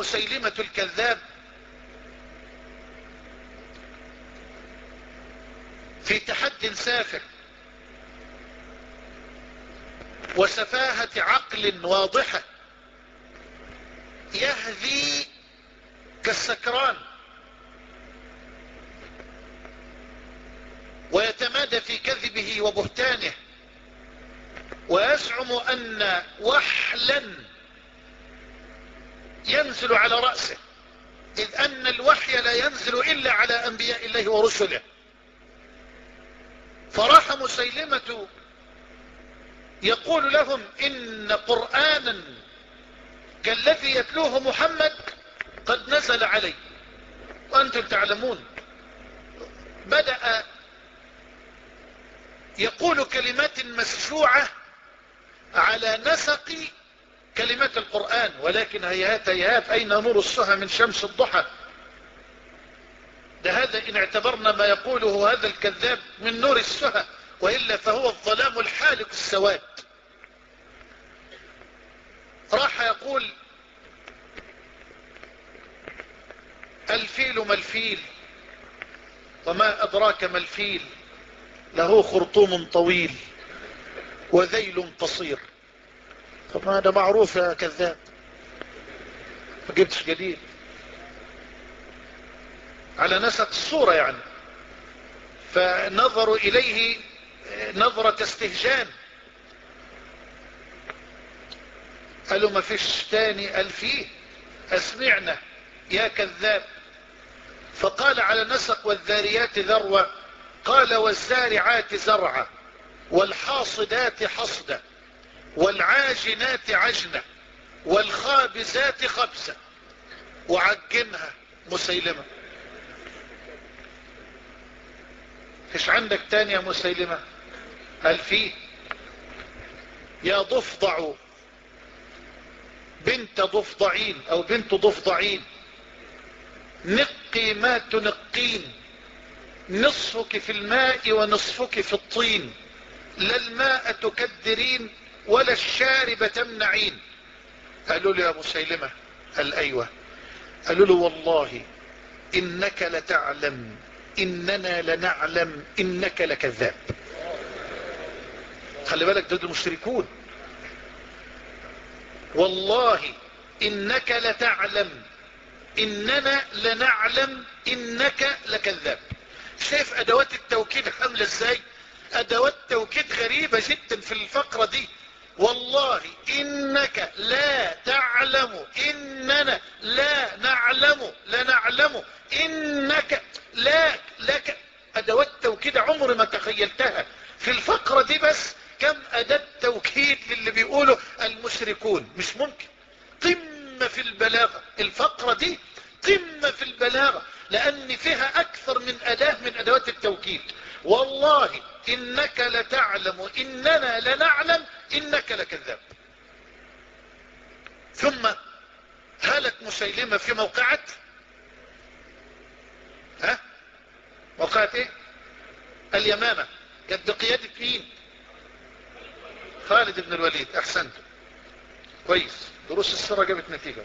مسيلمة الكذاب في تحد سافر وسفاهة عقل واضحة، يهذي كالسكران ويتمادى في كذبه وبهتانه، ويزعم أن وحلا ينزل على رأسه، إذ أن الوحي لا ينزل إلا على أنبياء الله ورسله. فراح مسيلمة يقول لهم إن قرآنا كالذي يتلوه محمد قد نزل علي وأنتم تعلمون. بدأ يقول كلمات مسجوعة على نسق كلمات القرآن، ولكن هيهات هيهات أين نور السهى من شمس الضحى. ده هذا إن اعتبرنا ما يقوله هذا الكذاب من نور السهى، وإلا فهو الظلام الحالق السواد. راح يقول الفيل ما الفيل وما أدراك ما الفيل، له خرطوم طويل وذيل قصير. طب هذا معروف يا كذاب، ما جبتش جديد، على نسق الصورة يعني. فنظروا إليه نظرة استهجان، قالوا ما فيش تاني، قال فيه، اسمعنا يا كذاب. فقال على نسق والذاريات ذروة، قال والزارعات زرعا والحاصدات حصدا والعاجنات عجنة والخابزات خبزة، وعجنها مسيلمة. ايش عندك تاني يا مسيلمة؟ قال فيه يا ضفدع بنت ضفدعين او بنت ضفدعين، نقي ما تنقين، نصفك في الماء ونصفك في الطين، لا الماء تكدرين ولا الشارب تمنعين. قالوا له يا مسيلمة، قال ايوه. قالوا له والله انك لتعلم اننا لنعلم انك لكذاب. خلي بالك دول المشركون. والله انك لتعلم اننا لنعلم انك لكذاب. شايف ادوات التوكيد عامله ازاي؟ ادوات توكيد غريبة جدا في الفقرة دي. والله انك لا تعلم اننا لا نعلم انك لا لك. ادوات توكيد عمر ما تخيلتها في الفقرة دي. بس كم اداة توكيد للي بيقولوا المشركون، مش ممكن. قمة في البلاغة الفقرة دي، قمة في البلاغة، لان فيها اكثر من اداة من ادوات التوكيد. والله انك لتعلم اننا لنعلم انك لكذاب. ثم هلك مسيلمة في موقعة موقعة ايه؟ اليمامة. كانت بقيادة مين؟ خالد بن الوليد. احسنت، كويس، دروس السيرة جابت نتيجة.